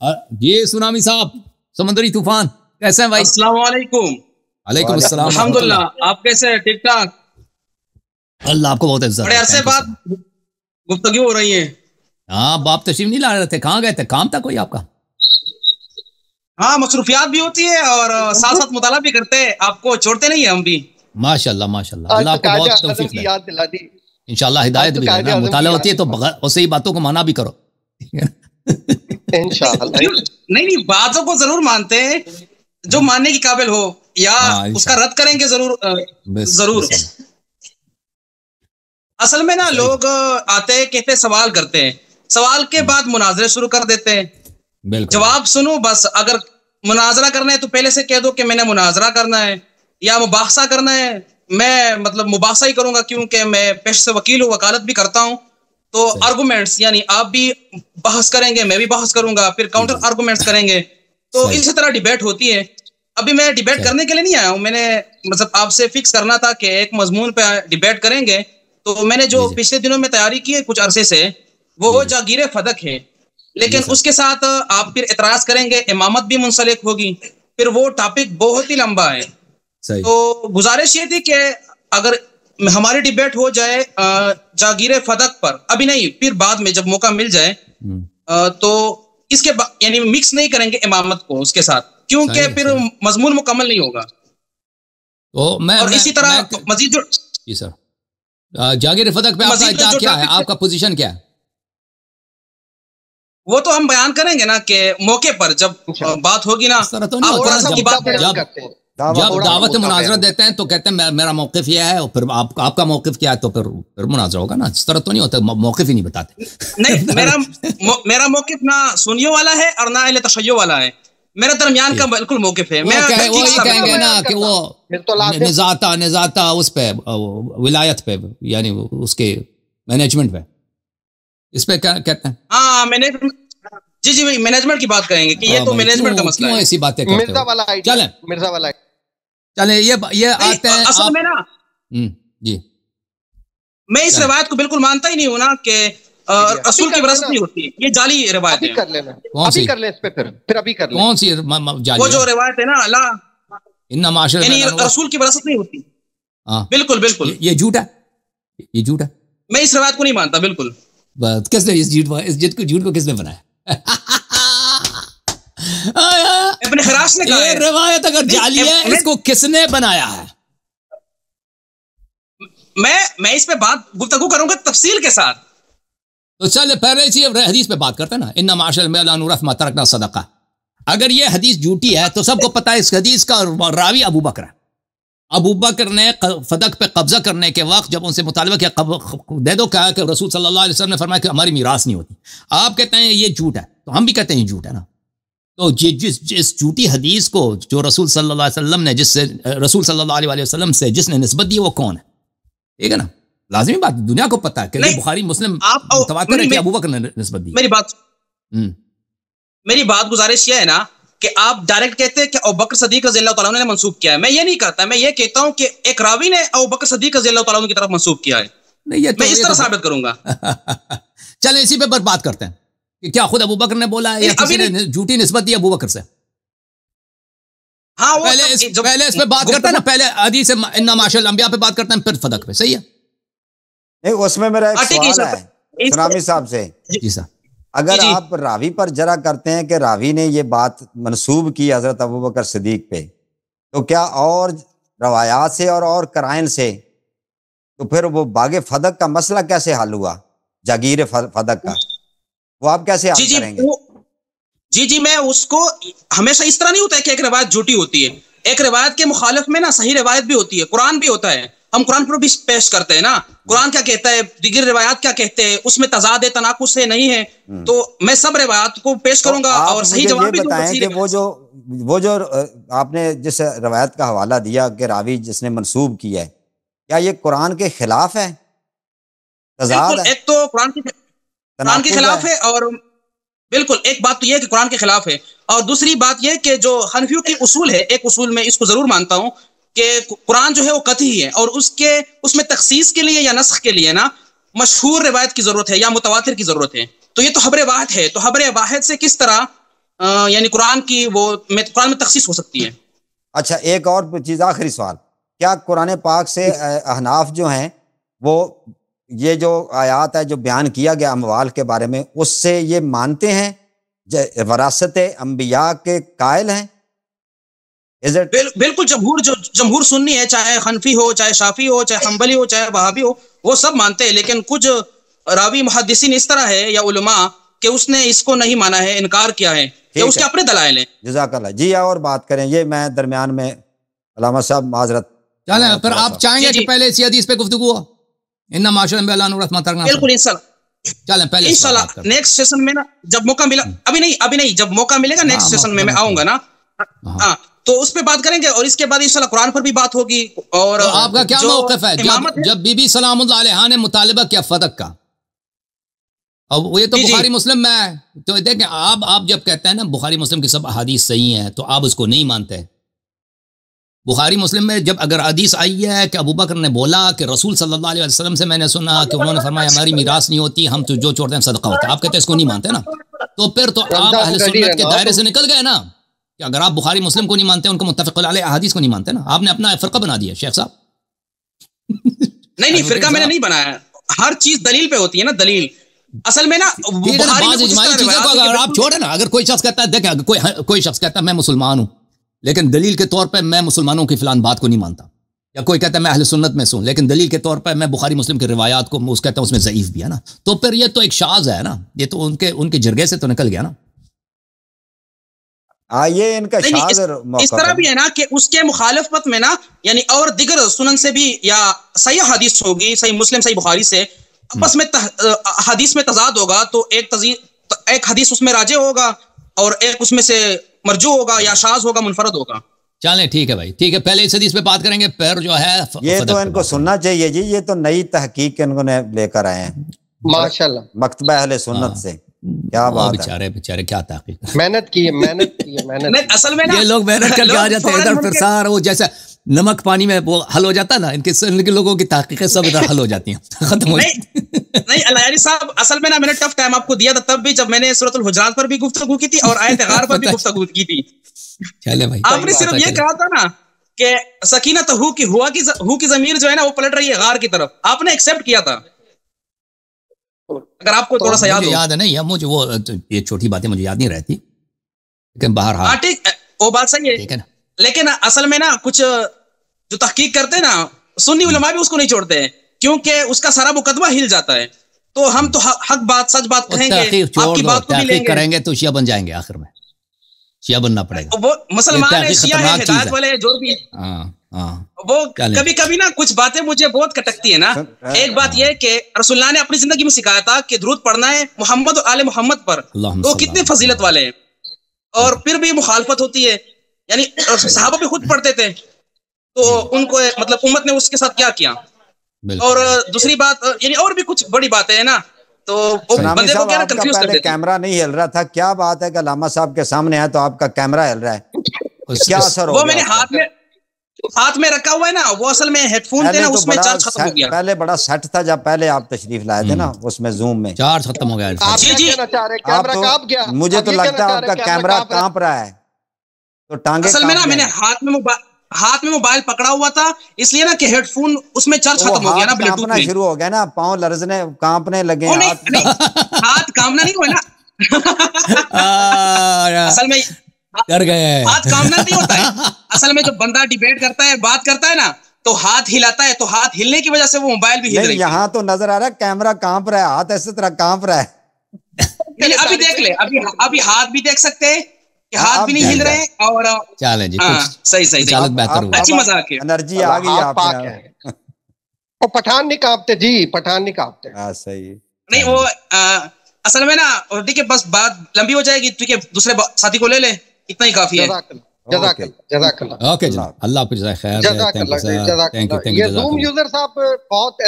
جی tsunami صاحب سمندری طوفان کیسے ہیں بھائی؟ السلام علیکم۔ وعلیکم السلام۔ الحمدللہ، آپ کیسے ہیں؟ ٹھیک ٹھاک؟ اللہ آپ کو بہت عزت۔ بڑے عرصے بعد گفتگو ہو رہی ہے۔ ہاں باپ تشریف نہیں لا رہے تھے، کہاں گئے تھے؟ کام تھا کوئی آپ کا؟ ہاں مصروفیات بھی ہوتی ہے اور ساتھ ساتھ مطالعہ بھی کرتے ہیں، آپ کو چھوڑتے نہیں ہیں ہم بھی۔ ماشاء اللہ ماشاء اللہ، اللہ آپ کو بہت توفیق دے، انشاءاللہ ہدایت بھی دے نا۔ مطالعہ ہوتی ہے تو صحیح باتوں کو مانا بھی کرو انشاءاللہ۔ نہیں باتوں کو ضرور مانتے ہیں، جو ماننے کی قابل ہو، یا اس کا رد کریں گے ضرور ضرور۔ اصل میں نا لوگ آتے ہیں، کہتے سوال کرتے ہیں، سوال کے بعد مناظرے شروع کر دیتے ہیں۔ جواب سنو بس، اگر مناظرہ کرنا ہے تو پہلے سے کہہ دو کہ میں نے مناظرہ کرنا ہے یا مباحثہ کرنا ہے۔ میں مطلب مباحثہ ہی کروں گا، کیونکہ میں پیشے سے وکیل ہوں، وکالت بھی کرتا ہوں۔ تو آرگومنٹس یعنی آپ بھی بحث کریں گے، میں بھی بحث کروں گا، پھر کاؤنٹر آرگومنٹس کریں گے، تو اسی طرح ڈیبیٹ ہوتی ہے۔ ابھی میں ڈیبیٹ کرنے کے لیے نہیں آیا ہوں، میں نے مطلب آپ سے فکس کرنا تھا کہ ایک مضمون پہ ڈیبیٹ کریں گے۔ تو میں نے جو پچھلے دنوں میں تیاری کی ہے کچھ عرصے سے، وہ جاگیر فدق ہے، لیکن اس کے ساتھ آپ پھر اعتراض کریں گے، امامت بھی منسلک ہوگی، پھر وہ ٹاپک بہت ہی لمبا ہے۔ تو گزارش یہ تھی کہ اگر ہماری ڈیبیٹ ہو جائے جاگیر فدق پر، ابھی نہیں پھر بعد میں جب موقع مل جائے، تو اس کے یعنی مکس نہیں کریں گے امامت کو اس کے ساتھ، کیونکہ پھر مضمون مکمل نہیں ہوگا۔ اور اسی طرح مزید جو جی سر جاگیر فدق پہ آپ کا ادعا کیا ہے؟ آپ کا پوزیشن کیا ہے؟ وہ تو ہم بیان کریں گے نا کہ موقع پر جب بات ہوگی نا۔ جب دعوت مناظرہ دیتے ہیں تو کہتے ہیں میرا موقف یہ ہے، اور پھر آپ کا موقف کیا ہے، تو پھر مناظرہ ہوگا نا۔ اس طرح تو نہیں ہوتا، موقف ہی نہیں بتاتے۔ نہیں میرا موقف نہ سنیوں والا ہے اور نہ اہل تشیع والا ہے، میرا درمیان کا بالکل موقف ہے۔ وہ یہ کہیں گے نا کہ وہ نزاتا اس پہ ولایت پہ، یعنی اس کے مینجمنٹ پہ، اس پہ کیا کہتے ہیں؟ ہاں جی مینجمنٹ کی بات کریں گے کہ یہ تو مینجمنٹ کا مسئلہ ہے۔ ایسی باتیں مرزا والا چلیں یہ آتے ہیں اصل میں نا جی میں اس روایت کو بالکل مانتا ہی نہیں ہوں نا کہ رسول کی وراثت نہیں ہوتی، یہ جعلی روایت ہے۔ ابھی کر لیں اس پہ، پھر ابھی کر لیں۔ کون سی جعلی؟ وہ جو روایت ہے نا اللہ ان معاشر یعنی رسول کی وراثت نہیں ہوتی۔ بالکل بالکل یہ جھوٹ ہے، یہ جھوٹ ہے۔ میں اس روایت کو نہیں مانتا بالکل۔ کس نے اس جھوٹ کو کس نے بنایا؟ ابن خراش نے کہا ہے روایت اگر جعلی ہے، اس کو کس نے بنایا ہے؟ میں اس پہ بات گفتگو کروں گا تفصیل کے ساتھ۔ تو چلے پہلے اسی حدیث پہ بات کرتے ہیں نا، ان معاشر المال لا نورث ما ترکنا صدقہ۔ اگر یہ حدیث جھوٹی ہے تو سب کو پتا ہے اس حدیث کا راوی ابو بکر ہے۔ ابو بکر نے فدق پہ قبضہ کرنے کے وقت جب ان سے مطالبہ کیا دے دو، کہا کہ رسول صلی اللہ علیہ وسلم نے فرمایا کہ ہماری میراث نہیں ہوتی۔ آپ کہتے ہیں یہ جھوٹ ہے، تو ہم بھی کہتے ہیں یہ جھوٹ ہے نا۔ تو جس جھوٹی حدیث کو جو رسول صلی اللہ علیہ وسلم نے رسول صلی اللہ علیہ وسلم سے جس نے نسبت دی وہ کون ہے؟ ٹھیک ہے نا، لازمی بات دنیا کو پتا ہے کہ بخاری مسلم متواتر ہے کہ ابو بکر نے نسبت دی۔ میری بات گزارش یہ ہے نا کہ آپ ڈائریکٹ کہتے ہیں کہ ابو بکر صدیق رضی اللہ تعالیٰ عنہ نے منسوب کیا ہے، میں یہ نہیں کہتا، میں یہ کہتا ہوں کہ ایک راوی نے ابو بکر صدیق رضی اللہ تعالیٰ عنہ کی طرف منسوب کیا ہے، میں اس طرح ثابت کروں گا۔ چلیں اسی پہ بات کرتے ہیں کہ کیا خود ابو بکر نے بولا ہے یا کسی نے جھوٹی نسبت دی ابو بکر سے؟ ہاں پہلے اس پہ بات کرتے ہیں نا، پہلے حدیث ان معاشر الانبیاء پہ بات کرتے ہیں، پھر فدق پہ، صحیح ہے؟ نہیں اس میں میرا ایک سوال ہے سنامی صاحب سے۔ جی سر، اگر آپ راوی پر جرا کرتے ہیں کہ راوی نے یہ بات منسوب کی حضرت ابوبکر صدیق پہ، تو کیا اور روایات سے اور قرائن سے تو پھر وہ باغ فدق کا مسئلہ کیسے حل ہوا، جاگیر فدق کا، وہ آپ کیسے حل کریں گے؟ جی میں اس کو ہمیشہ اس طرح نہیں ہوتا ہے کہ ایک روایت جھوٹی ہوتی ہے، ایک روایت کے مخالف میں نا صحیح روایت بھی ہوتی ہے، قرآن بھی ہوتا ہے، ہم قرآن پر بھی پیش کرتے ہیں نا، قرآن کیا کہتا ہے، دیگر روایات کیا کہتے ہیں، اس میں تضاد ہے، تناقض ہے نہیں ہے، تو میں سب روایات کو پیش کروں گا اور صحیح جواب بھی دوں گا۔ بتائیں کہ وہ جو آپ نے جس روایت کا حوالہ دیا کہ راوی جس نے منسوب کیا ہے، کیا یہ قرآن کے خلاف ہے؟ تضاد ہے؟ ایک تو قرآن کے خلاف ہے، اور بالکل ایک بات تو یہ ہے کہ قرآن کے خلاف ہے، اور دوسری بات یہ کہ جو حنفیوں کی اصول ہے، ایک اصول میں اس کو ضرور مانتا ہوں کہ قرآن جو ہے وہ قطعی ہے، اور اس میں تخصیص کے لیے یا نسخ کے لیے نا مشہور روایت کی ضرورت ہے یا متواتر کی ضرورت ہے، تو یہ تو خبر واحد ہے، تو خبر واحد سے کس طرح یعنی قرآن کی قرآن میں تخصیص ہو سکتی ہے. اچھا ایک اور چیز، آخری سوال، کیا قرآن پاک سے احناف جو ہیں وہ یہ جو آیات ہے جو بیان کیا گیا اموال کے بارے میں، اس سے یہ مانتے ہیں وراثت انبیاء کے قائل ہیں؟ بالکل جمہور سنی ہے، چاہے حنفی ہو، چاہے شافعی ہو، چاہے حنبلی ہو، چاہے وہابی ہو، وہ سب مانتے ہیں. لیکن کچھ راوی محدثین اس طرح ہے یا علماء کہ اس نے اس کو نہیں مانا ہے، انکار کیا ہے، کہ اس کے اپنے دلائل ہیں. جزاک اللہ. جی اور بات کریں، یہ میں درمیان میں علامہ صاحب معذرت. چلیں پھر آپ چاہیں گے کہ پہلے اسی حدیث پہ گفتگو ہو، ان معاشر انبیاء لا نورث ما ترکنا. بالکل انشاءاللہ. چلیں پہلے انشاءاللہ نیکسٹ سیشن میں نا جب موقع ملا، ابھی نہیں جب موقع ملے گا نیکسٹ سیشن میں آؤں گا نا، ہاں تو اس پہ بات کریں گے، اور اس کے بعد انشاءاللہ قرآن پر بھی بات ہوگی. اور آپ کا کیا موقف ہے جب بی بی سلام اللہ علیہا نے مطالبہ کیا فتق کا؟ اب یہ تو بخاری مسلم میں ہے، تو دیکھیں آپ جب کہتے ہیں نا بخاری مسلم کی سب احادیث صحیح ہیں تو آپ اس کو نہیں مانتے. بخاری مسلم میں جب اگر حدیث آئی ہے کہ ابو بکر نے بولا کہ رسول صلی اللہ علیہ وسلم سے میں نے سنا کہ انہوں نے فرمایا ہماری میراث نہیں ہوتی، ہم تو جو چھوڑتے ہیں صدقہ ہوتا ہے، آپ کہتے ہیں اس کو نہیں مانتے نا، تو پھر تو آپ اہل سنت کے دائرے سے نکل گئے نا. کہ اگر آپ بخاری مسلم کو نہیں مانتے، ان کو متفق علیہ احادیث کو نہیں مانتے نا، آپ نے اپنا فرقہ بنا دیا شیخ صاحب. نہیں فرقہ میں نے نہیں بنایا، ہر چیز دلیل پہ ہوتی ہے نا، دلیل اصل میں نا بعض اجماعی چیزوں کو اگر آپ چھوڑیں نا، اگر کوئی شخص کہتا ہے دیکھیں کوئی شخص کہتا ہے میں مسلمان ہوں لیکن دلیل کے طور پہ میں مسلمانوں کی فلان بات کو نہیں مانتا، یا کوئی کہتا ہے میں اہل سنت میں سوں لیکن دلیل کے طور پہ میں بخاری مسلم کی روایات کو اس کہتا ہوں اس میں ضعیف بھی ہے نا، تو پھر یہ تو ایک شاذ ہے نا، یہ تو ان کے جرگے سے تو نکل گیا نا. یہ ان کا شاذ اس طرح بھی ہے نا کہ اس کے مخالفت میں نا یعنی اور دیگر سنن سے بھی یا صحیح حدیث ہوگی، صحیح مسلم صحیح بخاری سے آپس میں حدیث میں تضاد ہوگا، تو ایک حدیث اس میں راجع ہوگا اور ایک اس میں سے مرجوع ہوگا یا شاذ ہوگا، منفرد ہوگا. چلیں ٹھیک ہے بھائی، ٹھیک ہے، پہلے اس حدیث پہ بات کریں گے، پھر جو ہے یہ تو ان کو سننا چاہیے جی، یہ تو نئی تحقیق انہوں نے لے کر آئے ہیں ماشاءاللہ مکتبہ اہل سنت سے. کیا بات ہے، بیچارے کیا تحقیق محنت کی ہے. اصل میں یہ لوگ محنت کر کے آ جاتے ہیں ادھر، پھر سارا وہ جیسا نمک پانی میں وہ حل ہو جاتا ہے نا، ان کے لوگوں کی تحقیقیں سب ادھر حل ہو جاتی ہیں، ختم ہو جاتی ہیں. نہیں الہیاری صاحب، اصل میں نا میں نے ٹف ٹائم آپ کو دیا تھا تب بھی جب میں نے سورۃ الحجرات پر بھی گفتگو کی تھی اور آیت غار پر بھی گفتگو کی تھی. چلے بھائی، آپ نے صرف یہ کہا تھا نا کہ سکینت ہو کی ضمیر جو ہے نا وہ پلٹ رہی ہے غار کی طرف، آپ نے ایکسپٹ کیا تھا، اگر آپ کو تھوڑا سا یاد ہے. نہیں مجھے وہ یہ چھوٹی باتیں مجھے یاد نہیں رہتی، لیکن باہر ہاں ٹھیک وہ بات صحیح ہے نا، لیکن اصل میں نا کچھ جو تحقیق کرتے ہیں نا سنی علماء بھی اس کو نہیں چھوڑتے ہیں کیونکہ اس کا سارا مقدمہ ہل جاتا ہے. تو ہم تو حق بات سچ بات کہیں گے، آپ کی بات کو بھی لیں گے، کریں گے تو شیعہ بن جائیں گے، آخر میں شیعہ بننا پڑے گا. وہ مسلمان ہے، شیعہ ہے، ہدایت والے جو بھی وہ کبھی کبھی نا کچھ باتیں مجھے بہت کٹکتی ہے نا. ایک بات یہ کہ رسول اللہ نے اپنی زندگی میں سکھایا تھا کہ درود پڑھنا ہے محمد اور آل محمد پر، تو کتنے فضیلت والے ہیں، اور پھر بھی مخالفت ہوتی ہے. یعنی صحابہ بھی خود پڑھتے تھے تو ان کو مطلب امت نے اس کے ساتھ کیا کیا. اور دوسری بات یعنی اور بھی کچھ بڑی باتیں ہیں نا، تو بندے کو کیا نا کنفیوز کر دیتے ہیں. کیمرہ نہیں ہل رہا تھا، کیا بات ہے کہ علامہ صاحب کے سامنے ہے تو آپ کا کیمرہ ہل رہا ہے، کیا اثر ہو گیا؟ وہ میں نے ہاتھ میں رکھا ہوا ہے نا، وہ اصل میں ہیڈ فون تھے نا، اس میں چارج ختم ہو گیا. پہلے بڑا سیٹ تھا جب پہلے آپ تشریف لائے تھے نا، اس میں زوم میں چارج ختم ہو گیا. جی مجھے تو لگتا ہے آپ کا کیمرہ کانپ رہا ہے، تو ٹانگیں اصل میں نا میں نے ہاتھ میں موبائل پکڑا ہوا تھا، اس لیے نا کہ ہیڈ فون اس میں چارج ختم ہو گیا نا، بلوٹوتھ میں شروع ہو گیا نا، پاؤں لرزنے کانپنے لگے. ہاتھ کامنا نہیں ہوا نا، اصل میں ڈر گئے، ہاتھ کامنا نہیں ہوتا ہے. اصل میں جو بندہ ڈیبیٹ کرتا ہے، بات کرتا ہے نا، تو ہاتھ ہلاتا ہے، تو ہاتھ ہلنے کی وجہ سے وہ موبائل بھی ہل رہی ہے. یہاں تو نظر آ رہا ہے کیمرہ کانپ رہا ہے، ہاتھ ایسے طرح کانپ رہا ہے. ابھی دیکھ لے، ابھی ہاتھ بھی دیکھ سکتے ہیں کہ ہاتھ بھی نہیں ہل رہے. اور چلیں جی صحیح بہتر ہوا، اچھی مذاق ہے، انرجی آ گئی آپ میں. اور پٹھان نہیں کانپتے جی، پٹھان نہیں کانپتے. ہاں صحیح. نہیں وہ اصل میں نا ٹھیک ہے، بس بات لمبی ہو جائے گی، ٹھیک ہے دوسرے ساتھی کو لے لے، اتنا ہی کافی ہے. جزاک اللہ. اوکے جناب، اللہ حافظ، خیر. جزاک اللہ. یہ زوم یوزر صاحب بہت